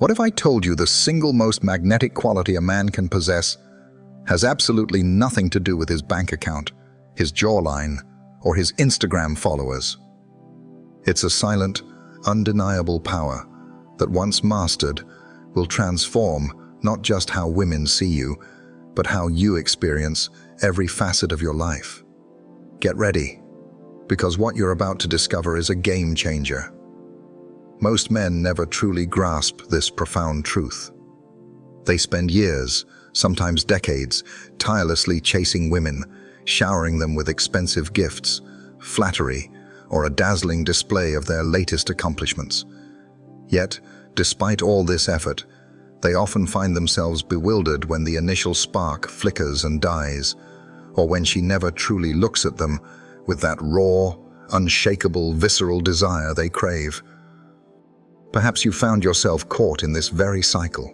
What if I told you the single most magnetic quality a man can possess has absolutely nothing to do with his bank account, his jawline, or his Instagram followers? It's a silent, undeniable power that, once mastered, will transform not just how women see you, but how you experience every facet of your life. Get ready, because what you're about to discover is a game changer. Most men never truly grasp this profound truth. They spend years, sometimes decades, tirelessly chasing women, showering them with expensive gifts, flattery, or a dazzling display of their latest accomplishments. Yet, despite all this effort, they often find themselves bewildered when the initial spark flickers and dies, or when she never truly looks at them with that raw, unshakable, visceral desire they crave. Perhaps you found yourself caught in this very cycle.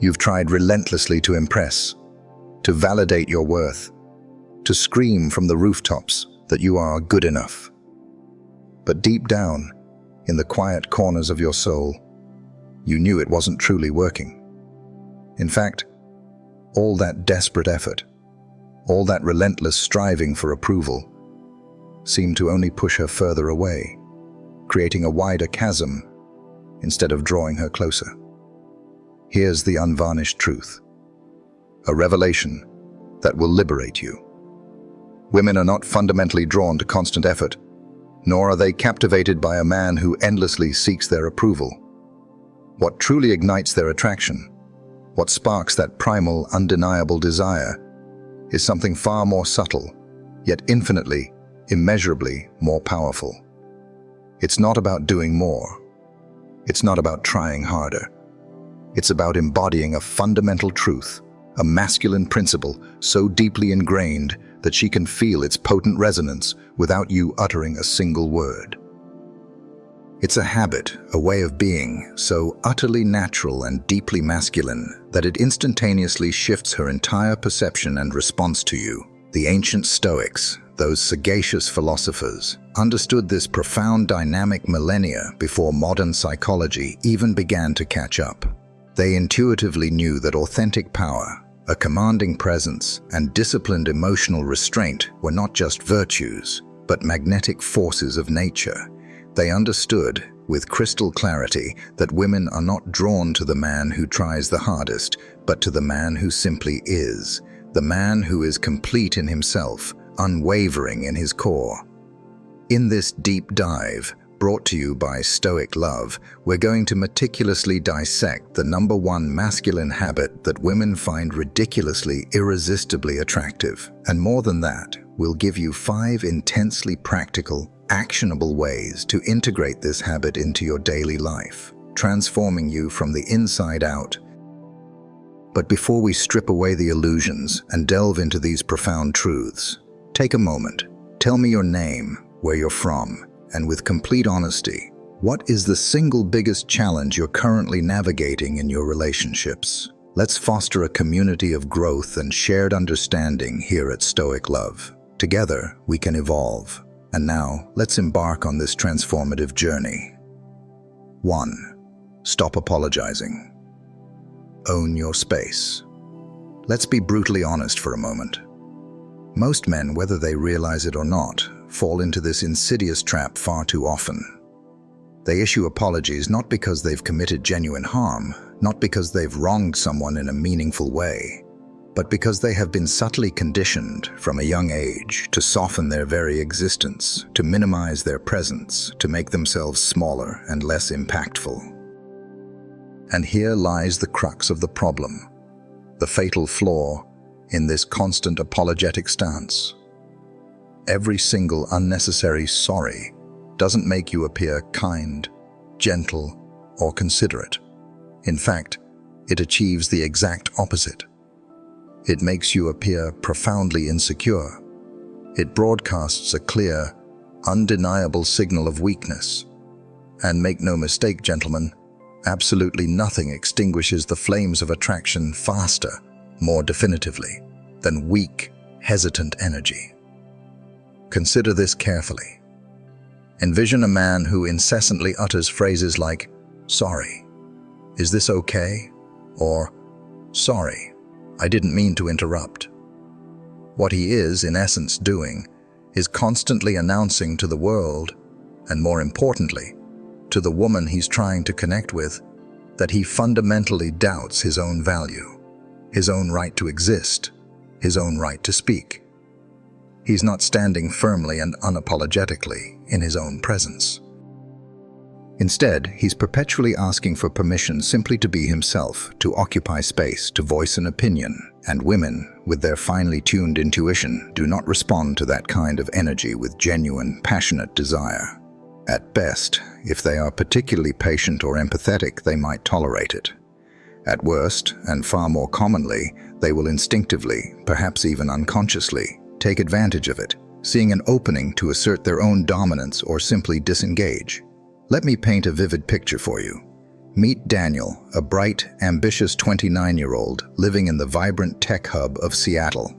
You've tried relentlessly to impress, to validate your worth, to scream from the rooftops that you are good enough. But deep down, in the quiet corners of your soul, you knew it wasn't truly working. In fact, all that desperate effort, all that relentless striving for approval, seemed to only push her further away, creating a wider chasm instead of drawing her closer. Here's the unvarnished truth, a revelation that will liberate you. Women are not fundamentally drawn to constant effort, nor are they captivated by a man who endlessly seeks their approval. What truly ignites their attraction, what sparks that primal, undeniable desire, is something far more subtle, yet infinitely, immeasurably more powerful. It's not about doing more. It's not about trying harder. It's about embodying a fundamental truth, a masculine principle so deeply ingrained that she can feel its potent resonance without you uttering a single word. It's a habit, a way of being, so utterly natural and deeply masculine that it instantaneously shifts her entire perception and response to you. The ancient Stoics, those sagacious philosophers, understood this profound dynamic millennia before modern psychology even began to catch up. They intuitively knew that authentic power, a commanding presence, and disciplined emotional restraint were not just virtues, but magnetic forces of nature. They understood, with crystal clarity, that women are not drawn to the man who tries the hardest, but to the man who simply is, the man who is complete in himself, unwavering in his core. In this deep dive, brought to you by Stoic Love, we're going to meticulously dissect the #1 masculine habit that women find ridiculously, irresistibly attractive. And more than that, we'll give you 5 intensely practical, actionable ways to integrate this habit into your daily life, transforming you from the inside out. But before we strip away the illusions and delve into these profound truths, take a moment. Tell me your name, where you're from, and with complete honesty, what is the single biggest challenge you're currently navigating in your relationships? Let's foster a community of growth and shared understanding here at Stoic Love. Together, we can evolve. And now, let's embark on this transformative journey. 1. Stop apologizing. Own your space. Let's be brutally honest for a moment. Most men, whether they realize it or not, fall into this insidious trap far too often. They issue apologies not because they've committed genuine harm, not because they've wronged someone in a meaningful way, but because they have been subtly conditioned from a young age to soften their very existence, to minimize their presence, to make themselves smaller and less impactful. And here lies the crux of the problem, the fatal flaw in this constant apologetic stance. Every single unnecessary sorry doesn't make you appear kind, gentle, or considerate. In fact, it achieves the exact opposite. It makes you appear profoundly insecure. It broadcasts a clear, undeniable signal of weakness. And make no mistake, gentlemen, absolutely nothing extinguishes the flames of attraction faster, more definitively, than weak, hesitant energy. Consider this carefully. Envision a man who incessantly utters phrases like, "sorry," "Is this okay?" or "Sorry, I didn't mean to interrupt." What he is, in essence, doing is constantly announcing to the world, and more importantly, to the woman he's trying to connect with, that he fundamentally doubts his own value, his own right to exist, his own right to speak. He's not standing firmly and unapologetically in his own presence. Instead, he's perpetually asking for permission simply to be himself, to occupy space, to voice an opinion. And women, with their finely tuned intuition, do not respond to that kind of energy with genuine, passionate desire. At best, if they are particularly patient or empathetic, they might tolerate it. At worst, and far more commonly, they will instinctively, perhaps even unconsciously, take advantage of it, seeing an opening to assert their own dominance or simply disengage. Let me paint a vivid picture for you. Meet Daniel, a bright, ambitious 29-year-old living in the vibrant tech hub of Seattle.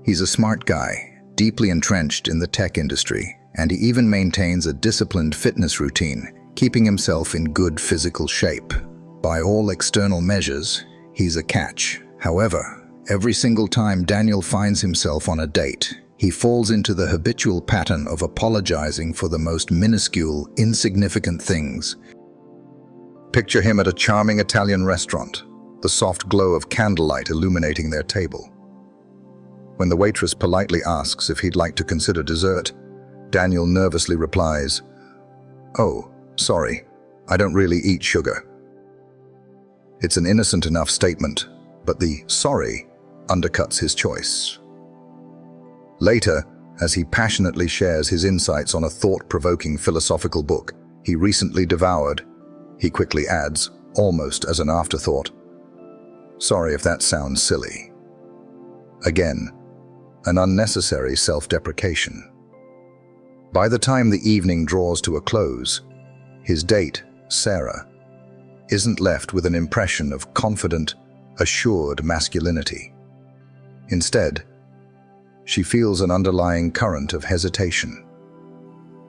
He's a smart guy, deeply entrenched in the tech industry, and he even maintains a disciplined fitness routine, keeping himself in good physical shape. By all external measures, he's a catch. However, every single time Daniel finds himself on a date, he falls into the habitual pattern of apologizing for the most minuscule, insignificant things. Picture him at a charming Italian restaurant, the soft glow of candlelight illuminating their table. When the waitress politely asks if he'd like to consider dessert, Daniel nervously replies, "Oh, sorry, I don't really eat sugar." It's an innocent enough statement, but the "sorry" undercuts his choice. Later, as he passionately shares his insights on a thought-provoking philosophical book he recently devoured, he quickly adds, almost as an afterthought, "Sorry if that sounds silly." Again, an unnecessary self-deprecation. By the time the evening draws to a close, his date, Sarah, isn't left with an impression of confident, assured masculinity. Instead, she feels an underlying current of hesitation,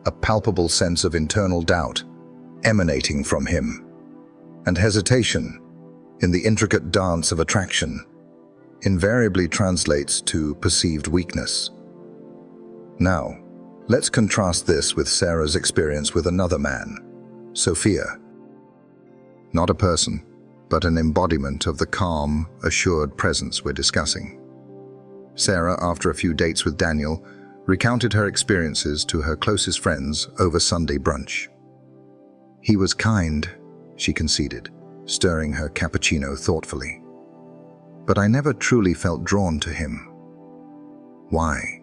a palpable sense of internal doubt emanating from him. And hesitation, in the intricate dance of attraction, invariably translates to perceived weakness. Now, let's contrast this with Sarah's experience with another man, Sophia. Not a person, but an embodiment of the calm, assured presence we're discussing. Sarah, after a few dates with Daniel, recounted her experiences to her closest friends over Sunday brunch. "He was kind," she conceded, stirring her cappuccino thoughtfully. "But I never truly felt drawn to him." Why?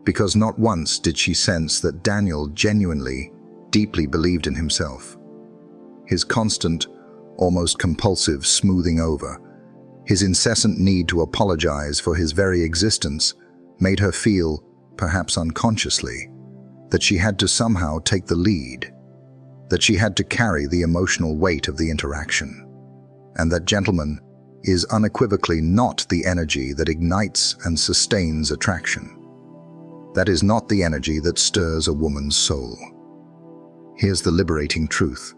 Because not once did she sense that Daniel genuinely, deeply believed in himself. His constant, almost compulsive smoothing over, his incessant need to apologize for his very existence, made her feel, perhaps unconsciously, that she had to somehow take the lead, that she had to carry the emotional weight of the interaction, and that gentleman is unequivocally not the energy that ignites and sustains attraction. That is not the energy that stirs a woman's soul. Here's the liberating truth.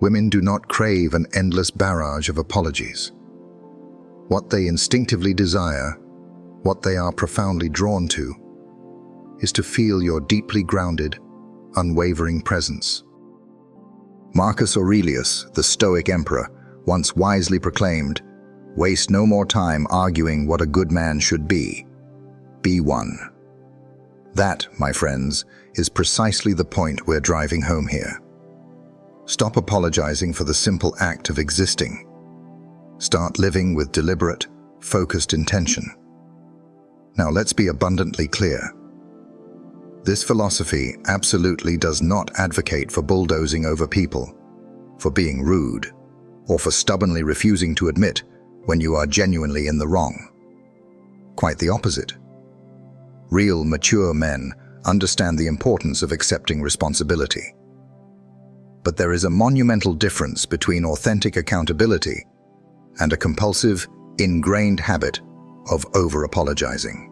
Women do not crave an endless barrage of apologies. What they instinctively desire, what they are profoundly drawn to, is to feel your deeply grounded, unwavering presence. Marcus Aurelius, the Stoic emperor, once wisely proclaimed, "Waste no more time arguing what a good man should be. Be one." That, my friends, is precisely the point we're driving home here. Stop apologizing for the simple act of existing. Start living with deliberate, focused intention. Now let's be abundantly clear. This philosophy absolutely does not advocate for bulldozing over people, for being rude, or for stubbornly refusing to admit when you are genuinely in the wrong. Quite the opposite. Real, mature men understand the importance of accepting responsibility. But there is a monumental difference between authentic accountability and a compulsive, ingrained habit of over-apologizing.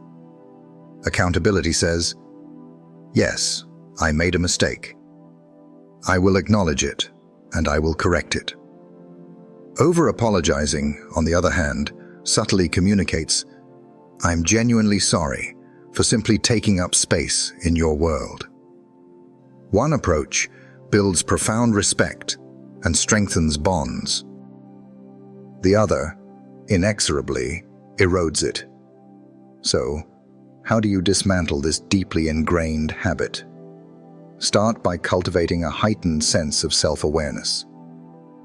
Accountability says, "Yes, I made a mistake. I will acknowledge it, and I will correct it." Over-apologizing, on the other hand, subtly communicates, "I'm genuinely sorry for simply taking up space in your world." One approach builds profound respect and strengthens bonds. The other, inexorably, erodes it. So, how do you dismantle this deeply ingrained habit? Start by cultivating a heightened sense of self-awareness.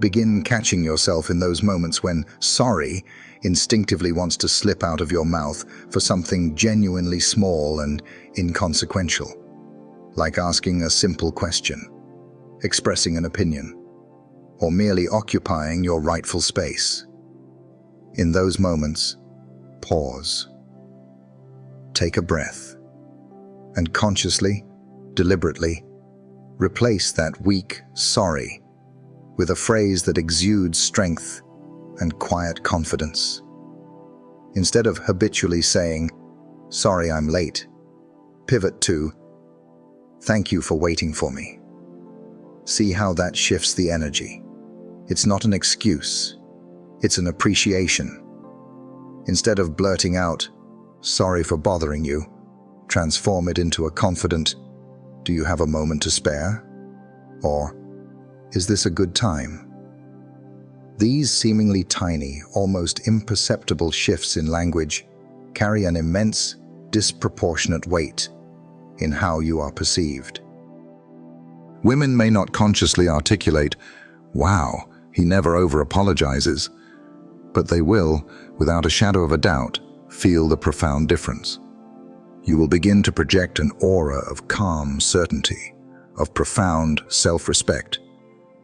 Begin catching yourself in those moments when sorry instinctively wants to slip out of your mouth for something genuinely small and inconsequential, like asking a simple question, expressing an opinion, or merely occupying your rightful space. In those moments, pause. Take a breath, and consciously, deliberately, replace that weak sorry with a phrase that exudes strength and quiet confidence. Instead of habitually saying, "Sorry I'm late," pivot to, "Thank you for waiting for me." See how that shifts the energy. It's not an excuse, it's an appreciation. Instead of blurting out, "Sorry for bothering you," transform it into a confident, "Do you have a moment to spare?" Or, "Is this a good time?" These seemingly tiny, almost imperceptible shifts in language carry an immense, disproportionate weight in how you are perceived. Women may not consciously articulate, "Wow, he never over-apologizes," but they will, without a shadow of a doubt, feel the profound difference. You will begin to project an aura of calm certainty, of profound self-respect,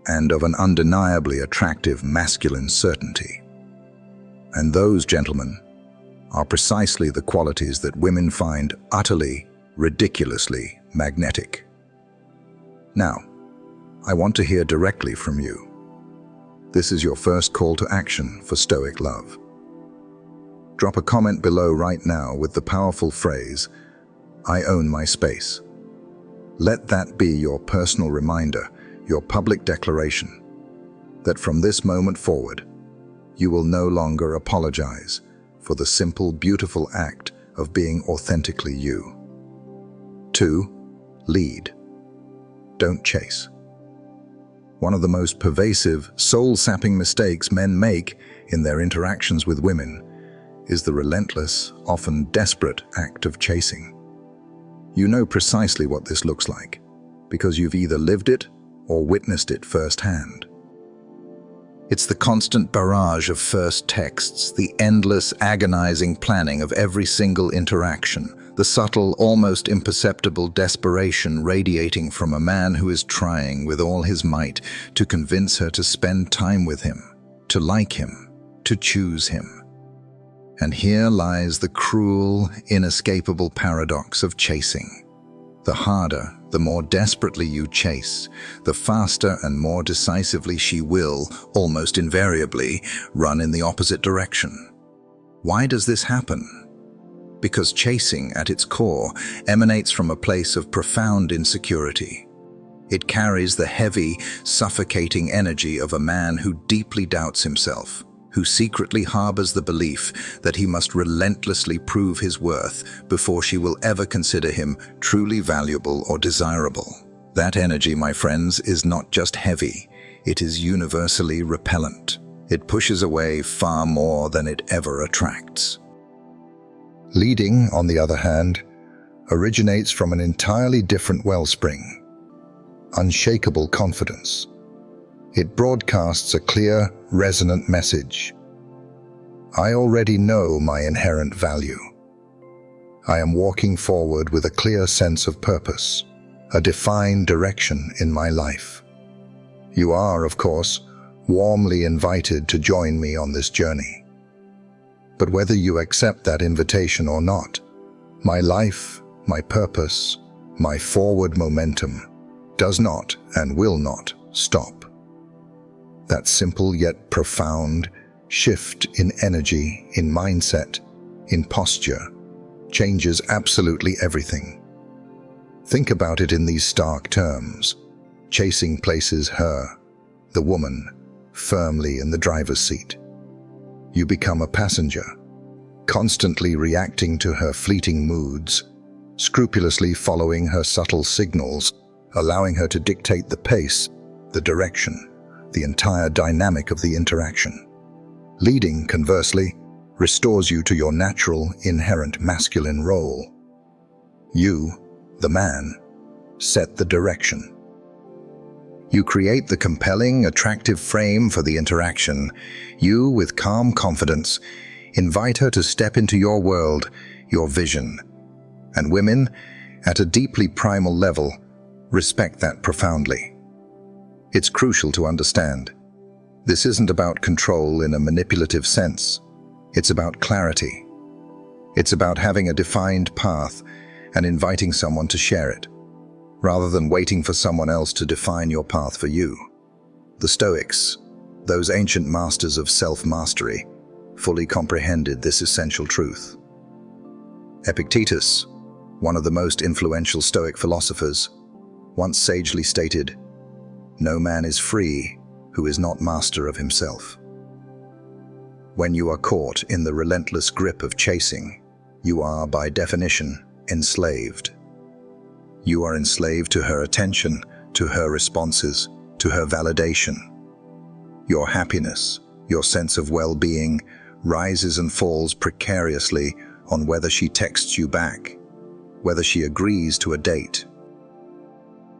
and of an undeniably attractive masculine certainty. And those, gentlemen, are precisely the qualities that women find utterly, ridiculously magnetic. Now, I want to hear directly from you. This is your first call to action for Stoic love. Drop a comment below right now with the powerful phrase, "I own my space." Let that be your personal reminder, your public declaration, that from this moment forward, you will no longer apologize for the simple, beautiful act of being authentically you. 2. Lead. Don't chase. One of the most pervasive, soul-sapping mistakes men make in their interactions with women is the relentless, often desperate act of chasing. You know precisely what this looks like, because you've either lived it or witnessed it firsthand. It's the constant barrage of first texts, the endless, agonizing planning of every single interaction, the subtle, almost imperceptible desperation radiating from a man who is trying with all his might to convince her to spend time with him, to like him, to choose him. And here lies the cruel, inescapable paradox of chasing. The harder, the more desperately you chase, the faster and more decisively she will, almost invariably, run in the opposite direction. Why does this happen? Because chasing, at its core, emanates from a place of profound insecurity. It carries the heavy, suffocating energy of a man who deeply doubts himself, who secretly harbors the belief that he must relentlessly prove his worth before she will ever consider him truly valuable or desirable. That energy, my friends, is not just heavy, it is universally repellent. It pushes away far more than it ever attracts. Leading, on the other hand, originates from an entirely different wellspring: unshakable confidence. It broadcasts a clear, resonant message. I already know my inherent value. I am walking forward with a clear sense of purpose, a defined direction in my life. You are, of course, warmly invited to join me on this journey. But whether you accept that invitation or not, my life, my purpose, my forward momentum does not and will not stop. That simple yet profound shift in energy, in mindset, in posture, changes absolutely everything. Think about it in these stark terms. Chasing places her, the woman, firmly in the driver's seat. You become a passenger, constantly reacting to her fleeting moods, scrupulously following her subtle signals, allowing her to dictate the pace, the direction, the entire dynamic of the interaction. Leading, conversely, restores you to your natural, inherent masculine role. You, the man, set the direction. You create the compelling, attractive frame for the interaction. You, with calm confidence, invite her to step into your world, your vision. And women, at a deeply primal level, respect that profoundly. It's crucial to understand. This isn't about control in a manipulative sense. It's about clarity. It's about having a defined path and inviting someone to share it, rather than waiting for someone else to define your path for you. The Stoics, those ancient masters of self-mastery, fully comprehended this essential truth. Epictetus, one of the most influential Stoic philosophers, once sagely stated, "No man is free who is not master of himself." When you are caught in the relentless grip of chasing, you are, by definition, enslaved. You are enslaved to her attention, to her responses, to her validation. Your happiness, your sense of well-being, rises and falls precariously on whether she texts you back, whether she agrees to a date.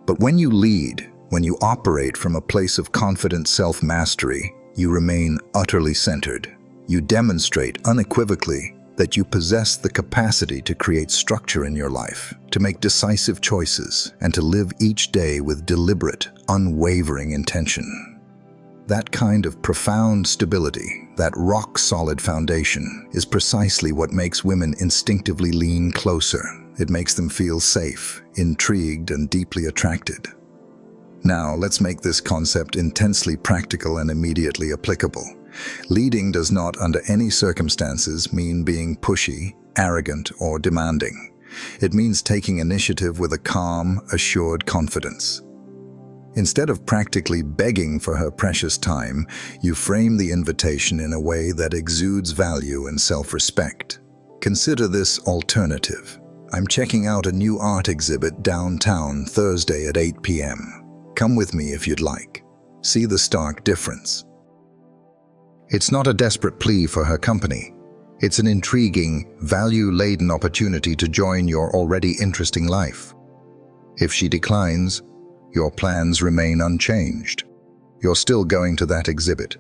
But when you lead, when you operate from a place of confident self-mastery, you remain utterly centered. You demonstrate unequivocally that you possess the capacity to create structure in your life, to make decisive choices, and to live each day with deliberate, unwavering intention. That kind of profound stability, that rock-solid foundation, is precisely what makes women instinctively lean closer. It makes them feel safe, intrigued, and deeply attracted. Now, let's make this concept intensely practical and immediately applicable. Leading does not, under any circumstances, mean being pushy, arrogant, or demanding. It means taking initiative with a calm, assured confidence. Instead of practically begging for her precious time, you frame the invitation in a way that exudes value and self-respect. Consider this alternative. "I'm checking out a new art exhibit downtown Thursday at 8 p.m. Come with me if you'd like." See the stark difference. It's not a desperate plea for her company. It's an intriguing, value-laden opportunity to join your already interesting life. If she declines, your plans remain unchanged. You're still going to that exhibit.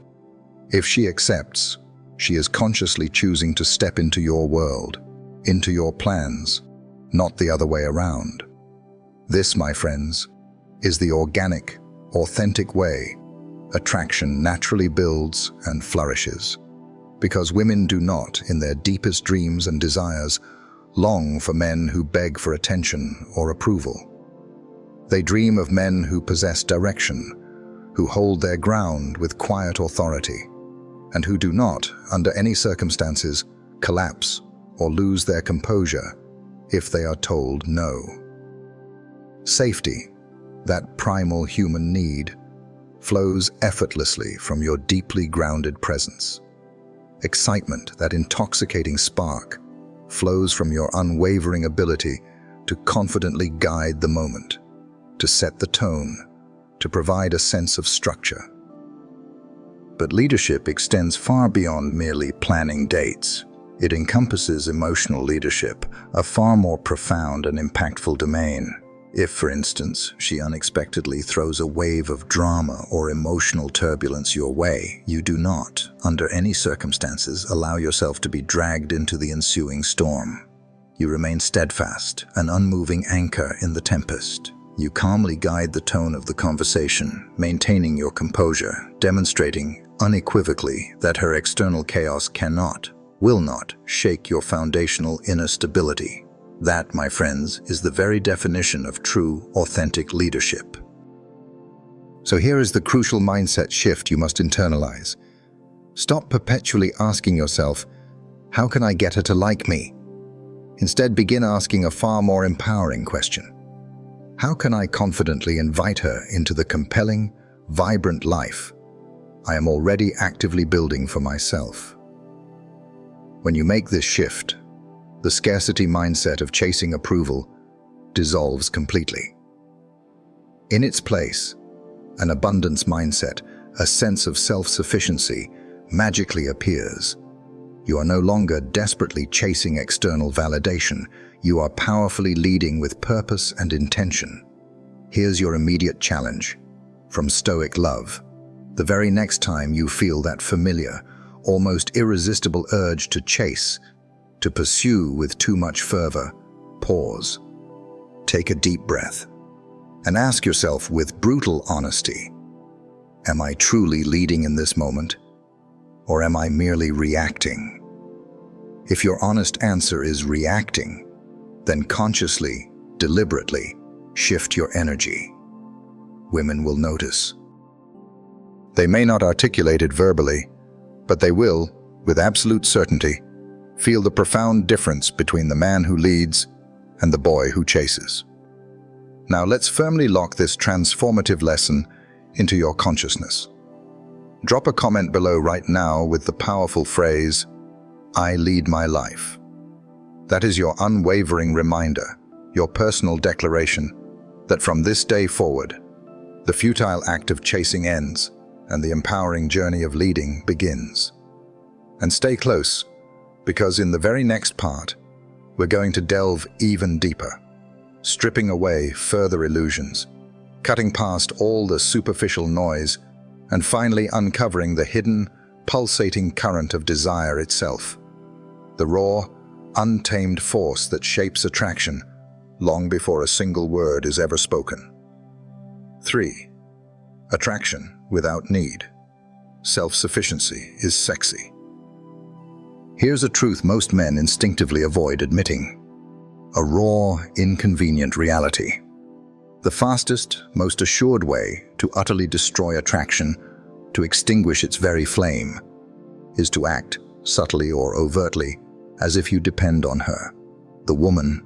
If she accepts, she is consciously choosing to step into your world, into your plans, not the other way around. This, my friends, is the organic, authentic way attraction naturally builds and flourishes. Because women do not, in their deepest dreams and desires, long for men who beg for attention or approval. They dream of men who possess direction, who hold their ground with quiet authority, and who do not, under any circumstances, collapse or lose their composure if they are told no. Safety, that primal human need, flows effortlessly from your deeply grounded presence. Excitement, that intoxicating spark, flows from your unwavering ability to confidently guide the moment, to set the tone, to provide a sense of structure. But leadership extends far beyond merely planning dates. It encompasses emotional leadership, a far more profound and impactful domain. If, for instance, she unexpectedly throws a wave of drama or emotional turbulence your way, you do not, under any circumstances, allow yourself to be dragged into the ensuing storm. You remain steadfast, an unmoving anchor in the tempest. You calmly guide the tone of the conversation, maintaining your composure, demonstrating unequivocally that her external chaos cannot, will not, shake your foundational inner stability. That, my friends, is the very definition of true, authentic leadership. So here is the crucial mindset shift you must internalize. Stop perpetually asking yourself, "How can I get her to like me?" Instead, begin asking a far more empowering question. How can I confidently invite her into the compelling, vibrant life I am already actively building for myself. When you make this shift, the scarcity mindset of chasing approval dissolves completely. In its place, an abundance mindset, a sense of self-sufficiency, magically appears. You are no longer desperately chasing external validation. You are powerfully leading with purpose and intention. Here's your immediate challenge from Stoic love. The very next time you feel that familiar, almost irresistible urge to chase, to pursue with too much fervor, pause. Take a deep breath and ask yourself with brutal honesty, am I truly leading in this moment, or am I merely reacting? If your honest answer is reacting, then consciously, deliberately, shift your energy. Women will notice. They may not articulate it verbally, but they will, with absolute certainty, feel the profound difference between the man who leads and the boy who chases. Now let's firmly lock this transformative lesson into your consciousness. Drop a comment below right now with the powerful phrase, "I lead my life." That is your unwavering reminder, your personal declaration, that from this day forward, the futile act of chasing ends and the empowering journey of leading begins. And stay close, because in the very next part, we're going to delve even deeper, stripping away further illusions, cutting past all the superficial noise, and finally uncovering the hidden, pulsating current of desire itself, the raw, untamed force that shapes attraction long before a single word is ever spoken. 3. Attraction without need. Self-sufficiency is sexy. Here's a truth most men instinctively avoid admitting. A raw, inconvenient reality. The fastest, most assured way to utterly destroy attraction, to extinguish its very flame, is to act, subtly or overtly, as if you depend on her, the woman,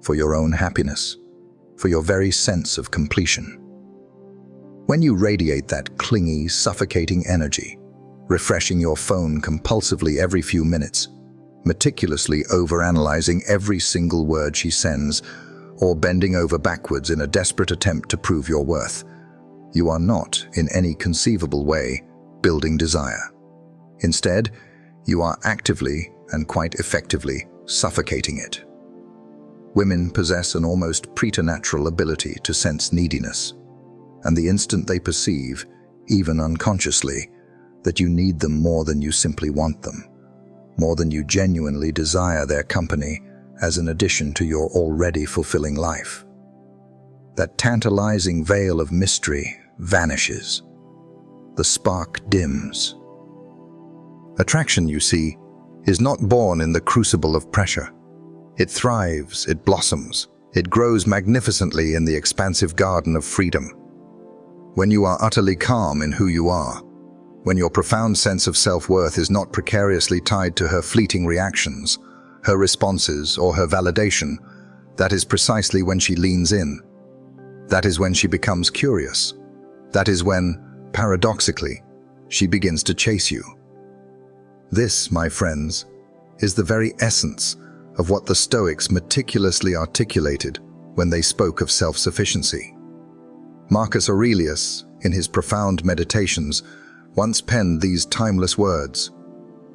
for your own happiness, for your very sense of completion. When you radiate that clingy, suffocating energy, refreshing your phone compulsively every few minutes, meticulously overanalyzing every single word she sends, or bending over backwards in a desperate attempt to prove your worth, you are not, in any conceivable way, building desire. Instead, you are actively and quite effectively suffocating it. Women possess an almost preternatural ability to sense neediness, and the instant they perceive, even unconsciously, that you need them more than you simply want them, more than you genuinely desire their company as an addition to your already fulfilling life, that tantalizing veil of mystery vanishes. The spark dims. Attraction, you see, is not born in the crucible of pressure. It thrives, it blossoms, it grows magnificently in the expansive garden of freedom. When you are utterly calm in who you are, when your profound sense of self-worth is not precariously tied to her fleeting reactions, her responses, or her validation, that is precisely when she leans in. That is when she becomes curious. That is when, paradoxically, she begins to chase you. This, my friends, is the very essence of what the Stoics meticulously articulated when they spoke of self-sufficiency. Marcus Aurelius, in his profound meditations, once penned these timeless words: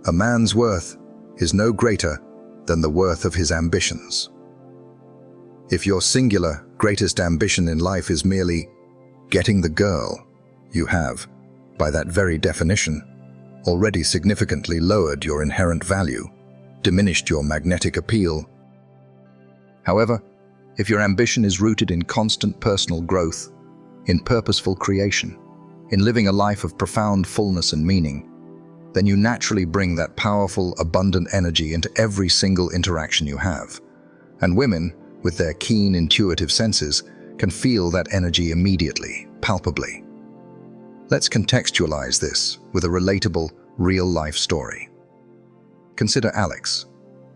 "A man's worth is no greater than the worth of his ambitions." If your singular, greatest ambition in life is merely getting the girl, you have, by that very definition, already significantly lowered your inherent value, diminished your magnetic appeal. However, if your ambition is rooted in constant personal growth, in purposeful creation, in living a life of profound fullness and meaning, then you naturally bring that powerful, abundant energy into every single interaction you have. And women, with their keen, intuitive senses, can feel that energy immediately, palpably. Let's contextualize this with a relatable, real-life story. Consider Alex,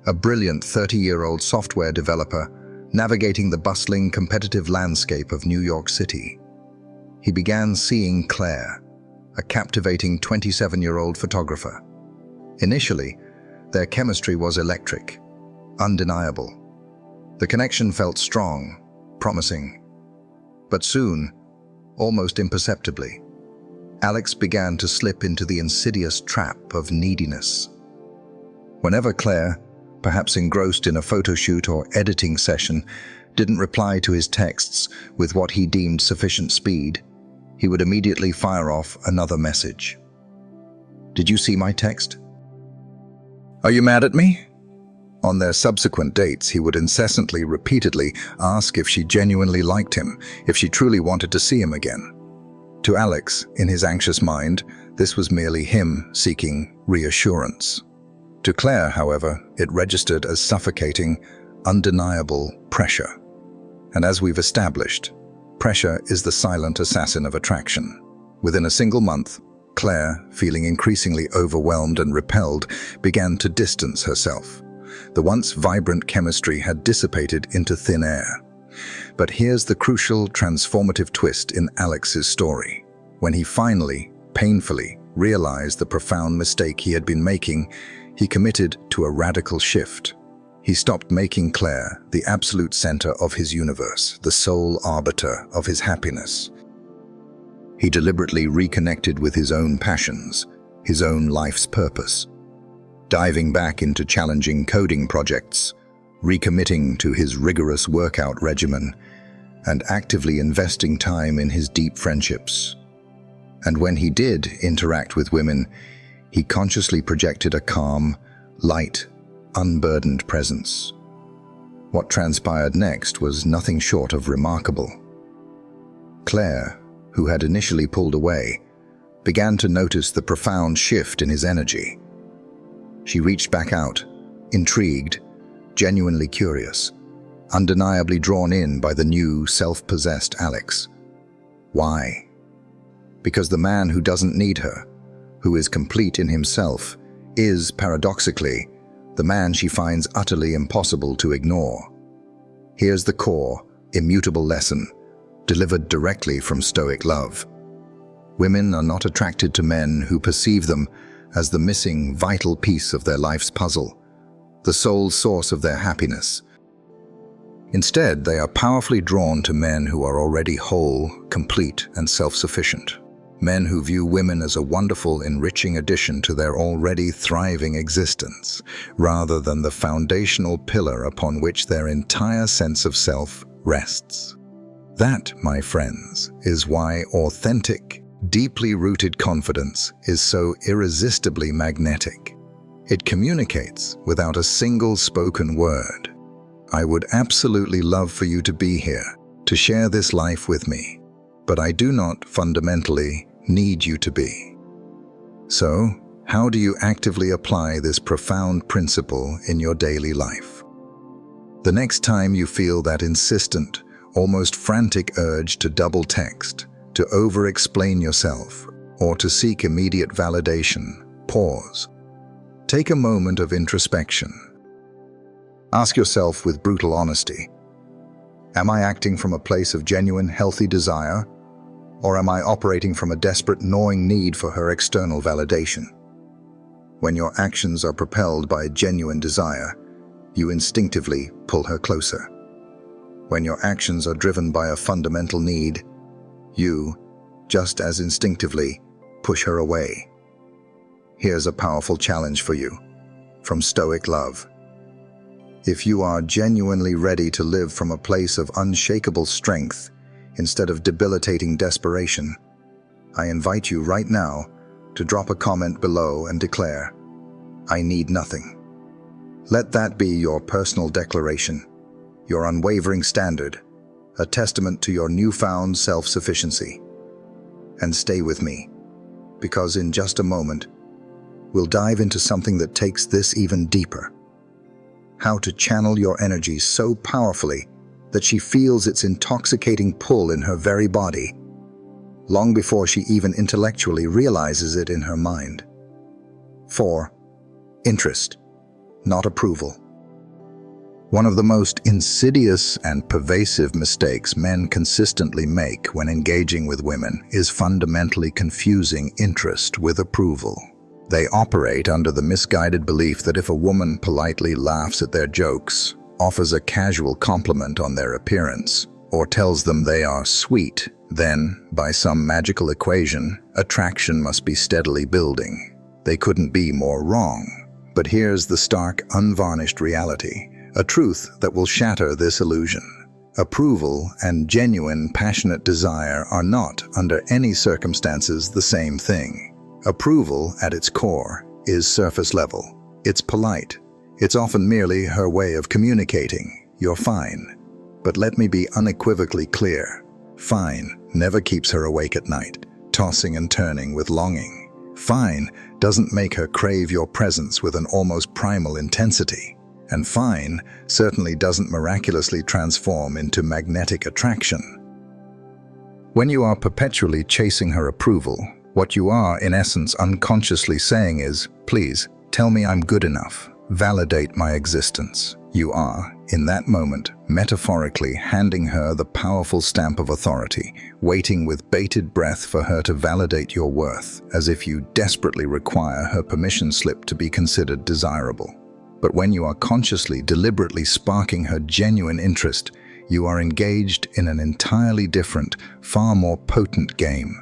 a brilliant 30-year-old software developer navigating the bustling, competitive landscape of New York City. He began seeing Claire, a captivating 27-year-old photographer. Initially, their chemistry was electric, undeniable. The connection felt strong, promising. But soon, almost imperceptibly, Alex began to slip into the insidious trap of neediness. Whenever Claire, perhaps engrossed in a photo shoot or editing session, didn't reply to his texts with what he deemed sufficient speed, he would immediately fire off another message. "Did you see my text? Are you mad at me?" On their subsequent dates, he would incessantly, repeatedly ask if she genuinely liked him, if she truly wanted to see him again. To Alex, in his anxious mind, this was merely him seeking reassurance. To Claire, however, it registered as suffocating, undeniable pressure. And as we've established, pressure is the silent assassin of attraction. Within a single month, Claire, feeling increasingly overwhelmed and repelled, began to distance herself. The once vibrant chemistry had dissipated into thin air. But here's the crucial, transformative twist in Alex's story. When he finally, painfully, realized the profound mistake he had been making, he committed to a radical shift. He stopped making Claire the absolute center of his universe, the sole arbiter of his happiness. He deliberately reconnected with his own passions, his own life's purpose, diving back into challenging coding projects, recommitting to his rigorous workout regimen, and actively investing time in his deep friendships. And when he did interact with women, he consciously projected a calm, light, unburdened presence. What transpired next was nothing short of remarkable. Claire, who had initially pulled away, began to notice the profound shift in his energy. She reached back out, intrigued, genuinely curious, undeniably drawn in by the new, self-possessed Alex. Why? Because the man who doesn't need her, who is complete in himself, is, paradoxically, the man she finds utterly impossible to ignore. Here's the core, immutable lesson, delivered directly from Stoic love. Women are not attracted to men who perceive them as the missing, vital piece of their life's puzzle, the sole source of their happiness. Instead, they are powerfully drawn to men who are already whole, complete, and self-sufficient. Men who view women as a wonderful, enriching addition to their already thriving existence, rather than the foundational pillar upon which their entire sense of self rests. That, my friends, is why authentic, deeply rooted confidence is so irresistibly magnetic. It communicates without a single spoken word. I would absolutely love for you to be here, to share this life with me, but I do not fundamentally need you to be. So, how do you actively apply this profound principle in your daily life? The next time you feel that insistent, almost frantic urge to double text, to over-explain yourself, or to seek immediate validation, pause. Take a moment of introspection. Ask yourself with brutal honesty, am I acting from a place of genuine, healthy desire, or am I operating from a desperate, gnawing need for her external validation? When your actions are propelled by a genuine desire, you instinctively pull her closer. When your actions are driven by a fundamental need, you, just as instinctively, push her away. Here's a powerful challenge for you, from Stoic love. If you are genuinely ready to live from a place of unshakable strength instead of debilitating desperation, I invite you right now to drop a comment below and declare, "I need nothing." Let that be your personal declaration, your unwavering standard, a testament to your newfound self-sufficiency. And stay with me, because in just a moment, we'll dive into something that takes this even deeper. How to channel your energy so powerfully that she feels its intoxicating pull in her very body, long before she even intellectually realizes it in her mind. 4. Interest, not approval. One of the most insidious and pervasive mistakes men consistently make when engaging with women is fundamentally confusing interest with approval. They operate under the misguided belief that if a woman politely laughs at their jokes, offers a casual compliment on their appearance, or tells them they are sweet, then, by some magical equation, attraction must be steadily building. They couldn't be more wrong. But here's the stark, unvarnished reality. A truth that will shatter this illusion. Approval and genuine, passionate desire are not, under any circumstances, the same thing. Approval, at its core, is surface level. It's polite. It's often merely her way of communicating, "You're fine." But let me be unequivocally clear. Fine never keeps her awake at night, tossing and turning with longing. Fine doesn't make her crave your presence with an almost primal intensity. And fine certainly doesn't miraculously transform into magnetic attraction. When you are perpetually chasing her approval, what you are, in essence, unconsciously saying is, "Please, tell me I'm good enough. Validate my existence." You are, in that moment, metaphorically handing her the powerful stamp of authority, waiting with bated breath for her to validate your worth, as if you desperately require her permission slip to be considered desirable. But when you are consciously, deliberately sparking her genuine interest, you are engaged in an entirely different, far more potent game.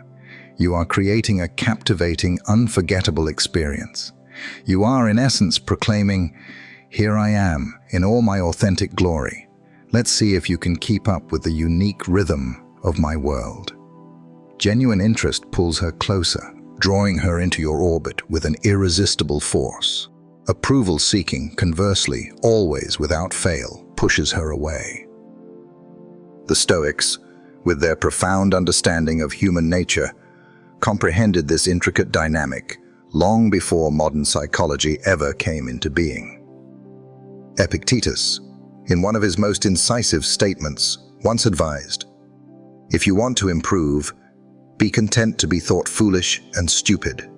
You are creating a captivating, unforgettable experience. You are, in essence, proclaiming, "Here I am, in all my authentic glory. Let's see if you can keep up with the unique rhythm of my world." Genuine interest pulls her closer, drawing her into your orbit with an irresistible force. Approval-seeking, conversely, always without fail, pushes her away. The Stoics, with their profound understanding of human nature, comprehended this intricate dynamic long before modern psychology ever came into being. Epictetus, in one of his most incisive statements, once advised, "If you want to improve, be content to be thought foolish and stupid."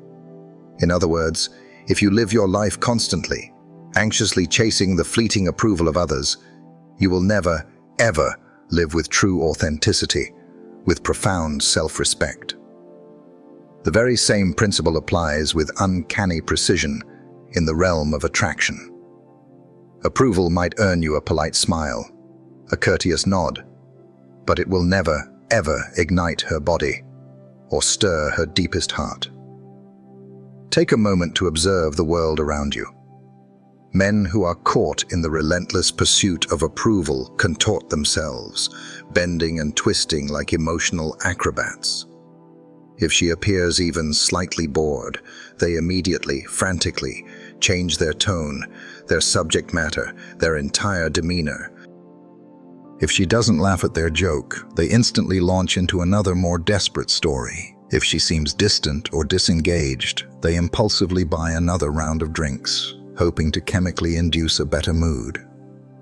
In other words, if you live your life constantly, anxiously chasing the fleeting approval of others, you will never, ever live with true authenticity, with profound self-respect. The very same principle applies with uncanny precision in the realm of attraction. Approval might earn you a polite smile, a courteous nod, but it will never, ever ignite her body or stir her deepest heart. Take a moment to observe the world around you. Men who are caught in the relentless pursuit of approval contort themselves, bending and twisting like emotional acrobats. If she appears even slightly bored, they immediately, frantically, change their tone, their subject matter, their entire demeanor. If she doesn't laugh at their joke, they instantly launch into another, more desperate story. If she seems distant or disengaged, they impulsively buy another round of drinks, hoping to chemically induce a better mood.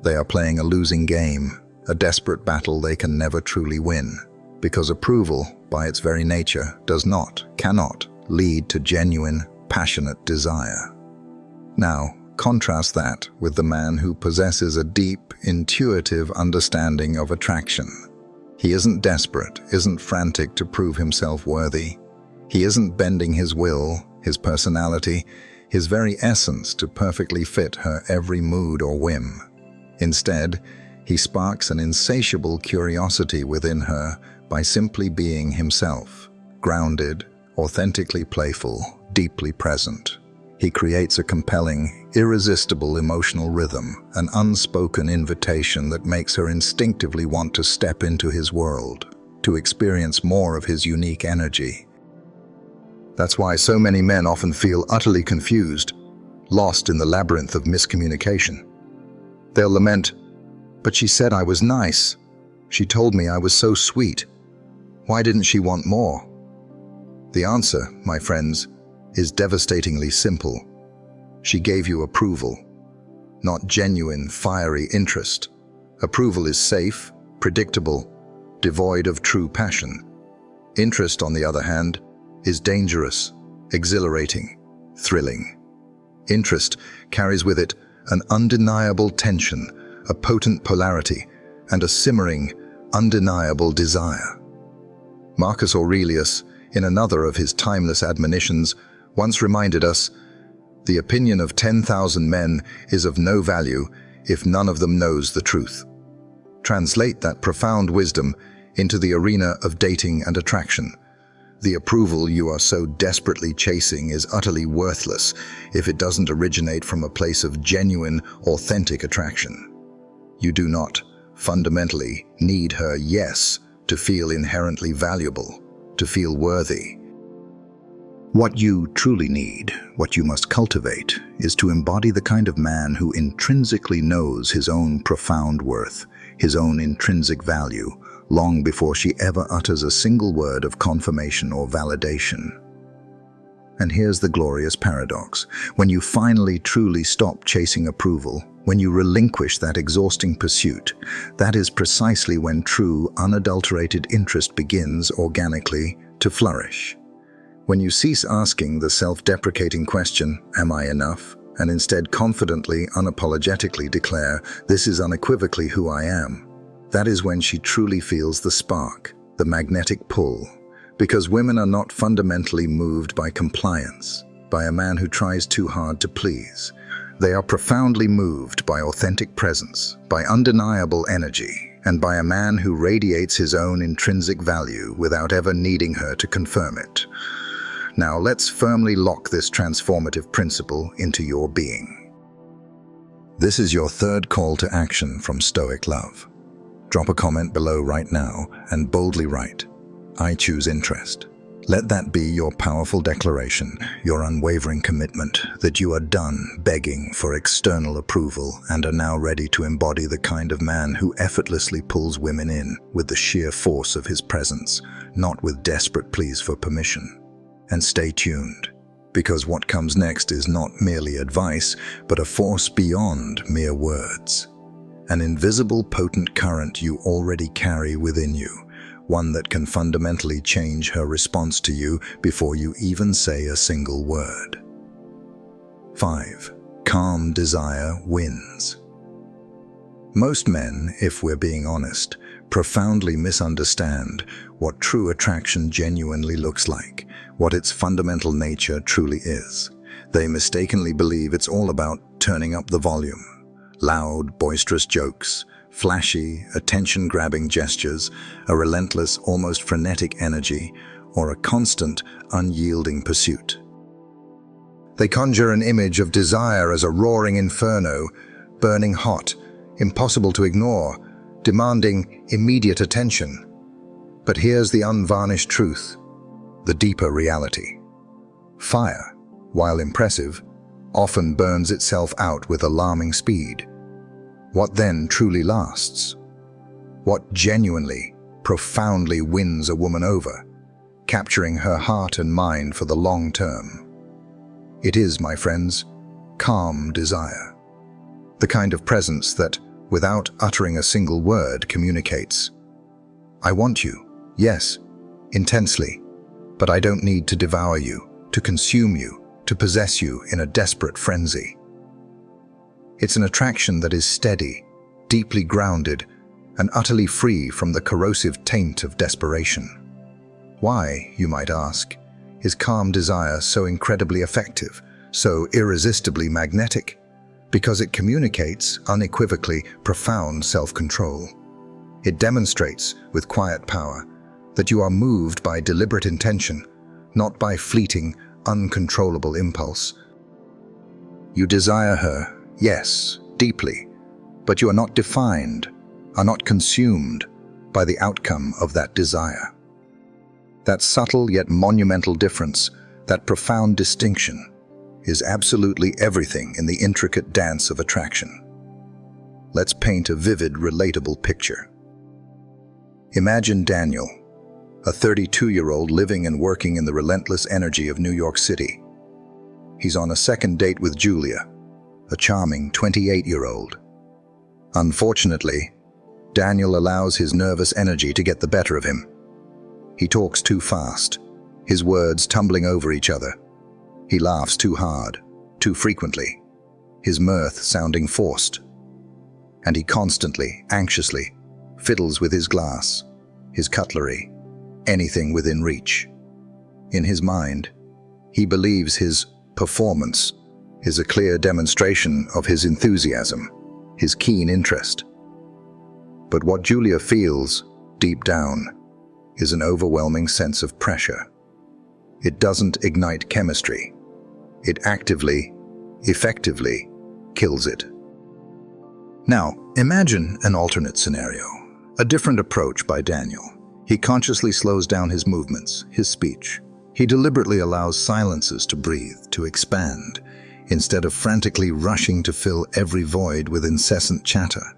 They are playing a losing game, a desperate battle they can never truly win, because approval, by its very nature, cannot lead to genuine, passionate desire. Now, contrast that with the man who possesses a deep, intuitive understanding of attraction. He isn't desperate, isn't frantic to prove himself worthy. He isn't bending his will, his personality, his very essence to perfectly fit her every mood or whim. Instead, he sparks an insatiable curiosity within her by simply being himself, grounded, authentically playful, deeply present. He creates a compelling, irresistible emotional rhythm, an unspoken invitation that makes her instinctively want to step into his world, to experience more of his unique energy. That's why so many men often feel utterly confused, lost in the labyrinth of miscommunication. They'll lament, "But she said I was nice. She told me I was so sweet. Why didn't she want more?" The answer, my friends, is devastatingly simple. She gave you approval, not genuine, fiery interest. Approval is safe, predictable, devoid of true passion. Interest, on the other hand, is dangerous, exhilarating, thrilling. Interest carries with it an undeniable tension, a potent polarity, and a simmering, undeniable desire. Marcus Aurelius, in another of his timeless admonitions, once reminded us, "The opinion of 10,000 men is of no value if none of them knows the truth." Translate that profound wisdom into the arena of dating and attraction. The approval you are so desperately chasing is utterly worthless if it doesn't originate from a place of genuine, authentic attraction. You do not, fundamentally, need her yes to feel inherently valuable, to feel worthy. What you truly need, what you must cultivate, is to embody the kind of man who intrinsically knows his own profound worth, his own intrinsic value, long before she ever utters a single word of confirmation or validation. And here's the glorious paradox. When you finally truly stop chasing approval, when you relinquish that exhausting pursuit, that is precisely when true, unadulterated interest begins organically to flourish. When you cease asking the self-deprecating question, "Am I enough?" and instead confidently, unapologetically declare, "This is unequivocally who I am," that is when she truly feels the spark, the magnetic pull. Because women are not fundamentally moved by compliance, by a man who tries too hard to please. They are profoundly moved by authentic presence, by undeniable energy, and by a man who radiates his own intrinsic value without ever needing her to confirm it. Now let's firmly lock this transformative principle into your being. This is your third call to action from Stoic Love. Drop a comment below right now and boldly write, "I choose interest." Let that be your powerful declaration, your unwavering commitment that you are done begging for external approval and are now ready to embody the kind of man who effortlessly pulls women in with the sheer force of his presence, not with desperate pleas for permission. And stay tuned, because what comes next is not merely advice, but a force beyond mere words. An invisible, potent current you already carry within you, one that can fundamentally change her response to you before you even say a single word. 5. Calm desire wins. Most men, if we're being honest, profoundly misunderstand what true attraction genuinely looks like, what its fundamental nature truly is. They mistakenly believe it's all about turning up the volume. Loud, boisterous jokes, flashy, attention-grabbing gestures, a relentless, almost frenetic energy, or a constant, unyielding pursuit. They conjure an image of desire as a roaring inferno, burning hot, impossible to ignore, demanding immediate attention. But here's the unvarnished truth, the deeper reality. Fire, while impressive, often burns itself out with alarming speed. What then truly lasts? What genuinely, profoundly wins a woman over, capturing her heart and mind for the long term? It is, my friends, calm desire. The kind of presence that, without uttering a single word, communicates, "I want you, yes, intensely, but I don't need to devour you, to consume you, to possess you in a desperate frenzy." It's an attraction that is steady, deeply grounded, and utterly free from the corrosive taint of desperation. Why, you might ask, is calm desire so incredibly effective, so irresistibly magnetic? Because it communicates, unequivocally, profound self-control. It demonstrates, with quiet power, that you are moved by deliberate intention, not by fleeting, uncontrollable impulse. You desire her, yes, deeply, but you are not defined, are not consumed by the outcome of that desire. That subtle yet monumental difference, that profound distinction, is absolutely everything in the intricate dance of attraction. Let's paint a vivid, relatable picture. Imagine Daniel, a 32-year-old living and working in the relentless energy of New York City. He's on a second date with Julia, a charming 28-year-old. Unfortunately, Daniel allows his nervous energy to get the better of him. He talks too fast, his words tumbling over each other. He laughs too hard, too frequently, his mirth sounding forced. and he constantly, anxiously, fiddles with his glass, his cutlery, anything within reach. In his mind, he believes his performance is a clear demonstration of his enthusiasm, his keen interest. But what Julia feels, deep down, is an overwhelming sense of pressure. It doesn't ignite chemistry. It actively, effectively, kills it. Now, imagine an alternate scenario, a different approach by Daniel. He consciously slows down his movements, his speech. He deliberately allows silences to breathe, to expand, instead of frantically rushing to fill every void with incessant chatter.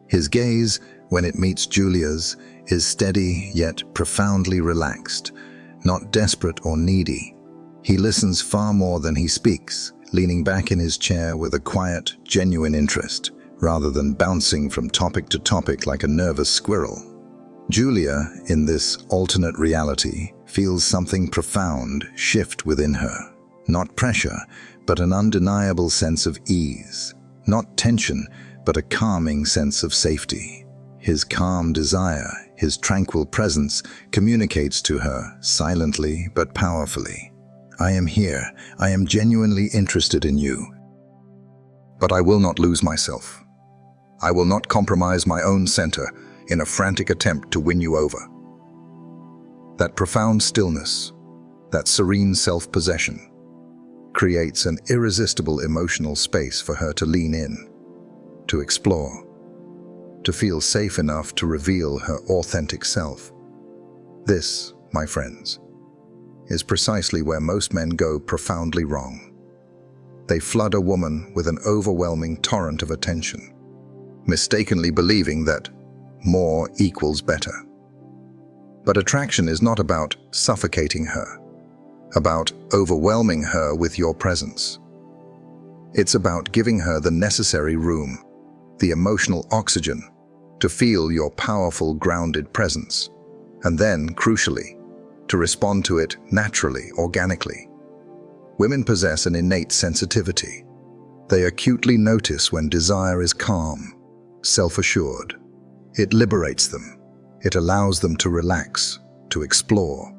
His gaze, when it meets Julia's, is steady yet profoundly relaxed, not desperate or needy. He listens far more than he speaks, leaning back in his chair with a quiet, genuine interest, rather than bouncing from topic to topic like a nervous squirrel. Julia, in this alternate reality, feels something profound shift within her. Not pressure, but an undeniable sense of ease. Not tension, but a calming sense of safety. His calm desire, his tranquil presence, communicates to her, silently but powerfully. I am here. I am genuinely interested in you. But I will not lose myself. I will not compromise my own center in a frantic attempt to win you over. That profound stillness, that serene self-possession, creates an irresistible emotional space for her to lean in, to explore, to feel safe enough to reveal her authentic self. This, my friends, is precisely where most men go profoundly wrong. They flood a woman with an overwhelming torrent of attention, mistakenly believing that more equals better. But attraction is not about suffocating her, about overwhelming her with your presence. It's about giving her the necessary room, the emotional oxygen, to feel your powerful, grounded presence, and then, crucially, to respond to it naturally, organically. Women possess an innate sensitivity. They acutely notice when desire is calm, self-assured. It liberates them. It allows them to relax, to explore,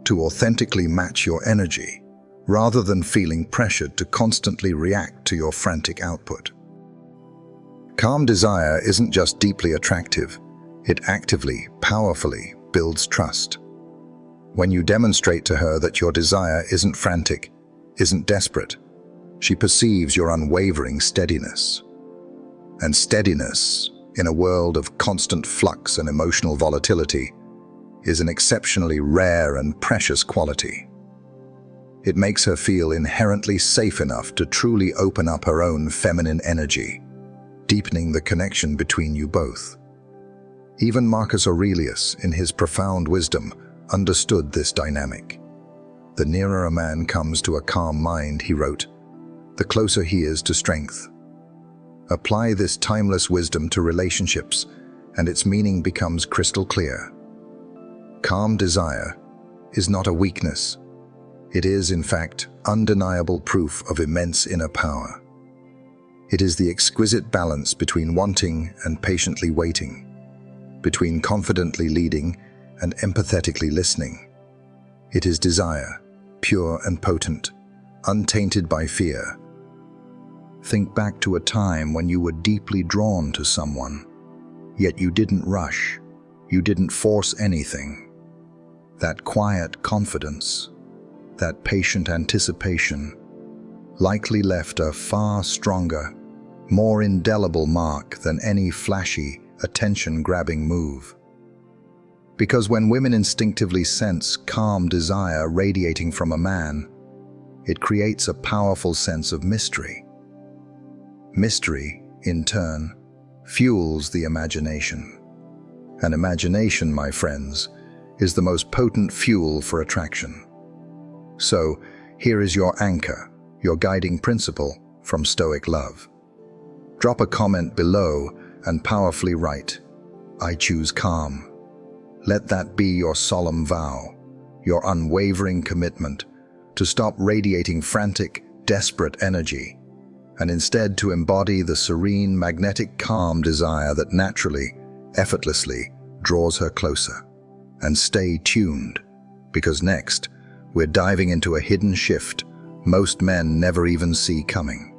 to authentically match your energy, rather than feeling pressured to constantly react to your frantic output. Calm desire isn't just deeply attractive, it actively, powerfully builds trust. When you demonstrate to her that your desire isn't frantic, isn't desperate, she perceives your unwavering steadiness. And steadiness, in a world of constant flux and emotional volatility, is an exceptionally rare and precious quality. It makes her feel inherently safe enough to truly open up her own feminine energy, deepening the connection between you both. Even Marcus Aurelius, in his profound wisdom, understood this dynamic. The nearer a man comes to a calm mind, he wrote, the closer he is to strength. Apply this timeless wisdom to relationships, and its meaning becomes crystal clear. Calm desire is not a weakness. It is, in fact, undeniable proof of immense inner power. It is the exquisite balance between wanting and patiently waiting, between confidently leading and empathetically listening. It is desire, pure and potent, untainted by fear. Think back to a time when you were deeply drawn to someone, yet you didn't rush, you didn't force anything. That quiet confidence, that patient anticipation, likely left a far stronger, more indelible mark than any flashy, attention-grabbing move. Because when women instinctively sense calm desire radiating from a man, it creates a powerful sense of mystery. Mystery, in turn, fuels the imagination. And imagination, my friends, is the most potent fuel for attraction. So, here is your anchor, your guiding principle from Stoic love. Drop a comment below and powerfully write, I choose calm. Let that be your solemn vow, your unwavering commitment to stop radiating frantic, desperate energy and instead to embody the serene, magnetic calm desire that naturally, effortlessly draws her closer. And stay tuned, because next, we're diving into a hidden shift most men never even see coming.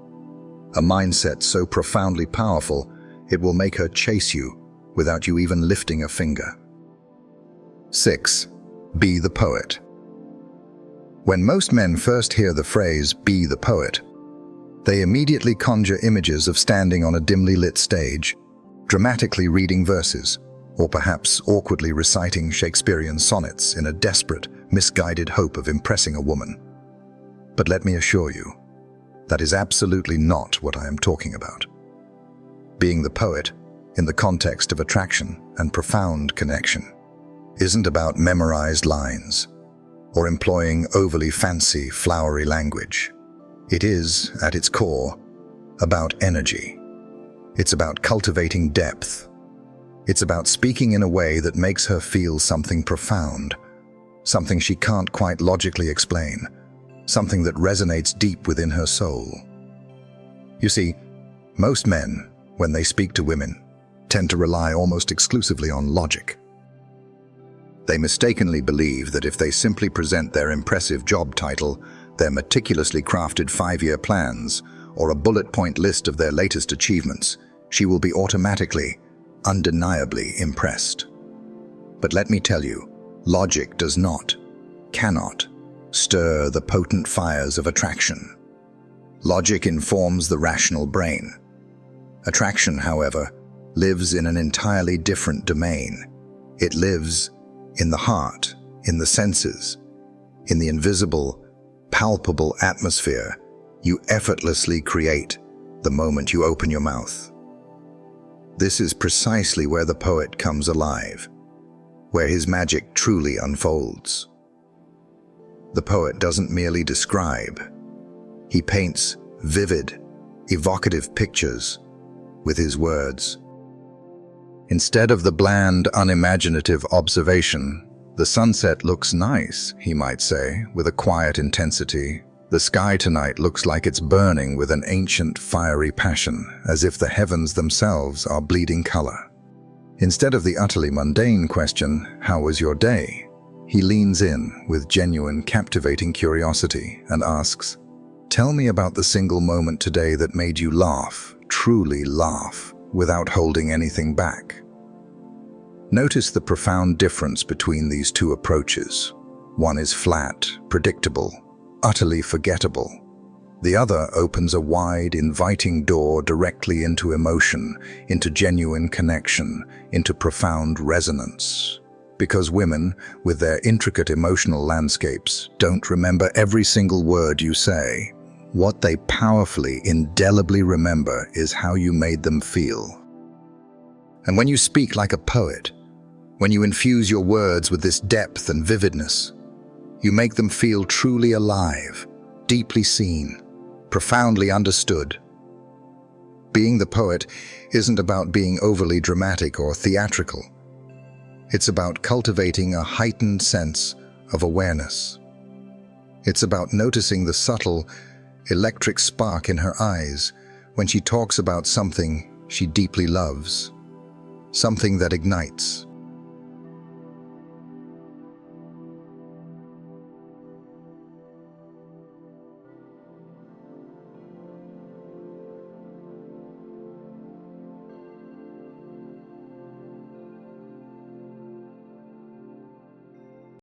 A mindset so profoundly powerful, it will make her chase you without you even lifting a finger. 6. Be the poet. When most men first hear the phrase, "be the poet," they immediately conjure images of standing on a dimly lit stage, dramatically reading verses, or perhaps awkwardly reciting Shakespearean sonnets in a desperate, misguided hope of impressing a woman. But let me assure you, that is absolutely not what I am talking about. Being the poet, in the context of attraction and profound connection, isn't about memorized lines or employing overly fancy, flowery language. It is, at its core, about energy. It's about cultivating depth. It's about speaking in a way that makes her feel something profound, something she can't quite logically explain, something that resonates deep within her soul. You see, most men, when they speak to women, tend to rely almost exclusively on logic. They mistakenly believe that if they simply present their impressive job title, their meticulously crafted 5-year plans, or a bullet point list of their latest achievements, she will be automatically, undeniably impressed. But let me tell you, logic does not, cannot, stir the potent fires of attraction. Logic informs the rational brain. Attraction, however, lives in an entirely different domain. It lives in the heart, in the senses, in the invisible, palpable atmosphere you effortlessly create the moment you open your mouth. This is precisely where the poet comes alive, where his magic truly unfolds. The poet doesn't merely describe. He paints vivid, evocative pictures with his words. Instead of the bland, unimaginative observation, "The sunset looks nice," he might say, with a quiet intensity. "The sky tonight looks like it's burning with an ancient, fiery passion, as if the heavens themselves are bleeding color." Instead of the utterly mundane question, "How was your day?" he leans in with genuine, captivating curiosity and asks, "Tell me about the single moment today that made you laugh, truly laugh, without holding anything back." Notice the profound difference between these two approaches. One is flat, predictable, utterly forgettable. The other opens a wide, inviting door directly into emotion, into genuine connection, into profound resonance. Because women, with their intricate emotional landscapes, don't remember every single word you say. What they powerfully, indelibly remember is how you made them feel. And when you speak like a poet, when you infuse your words with this depth and vividness, you make them feel truly alive, deeply seen, profoundly understood. Being the poet isn't about being overly dramatic or theatrical. It's about cultivating a heightened sense of awareness. It's about noticing the subtle, electric spark in her eyes when she talks about something she deeply loves, something that ignites,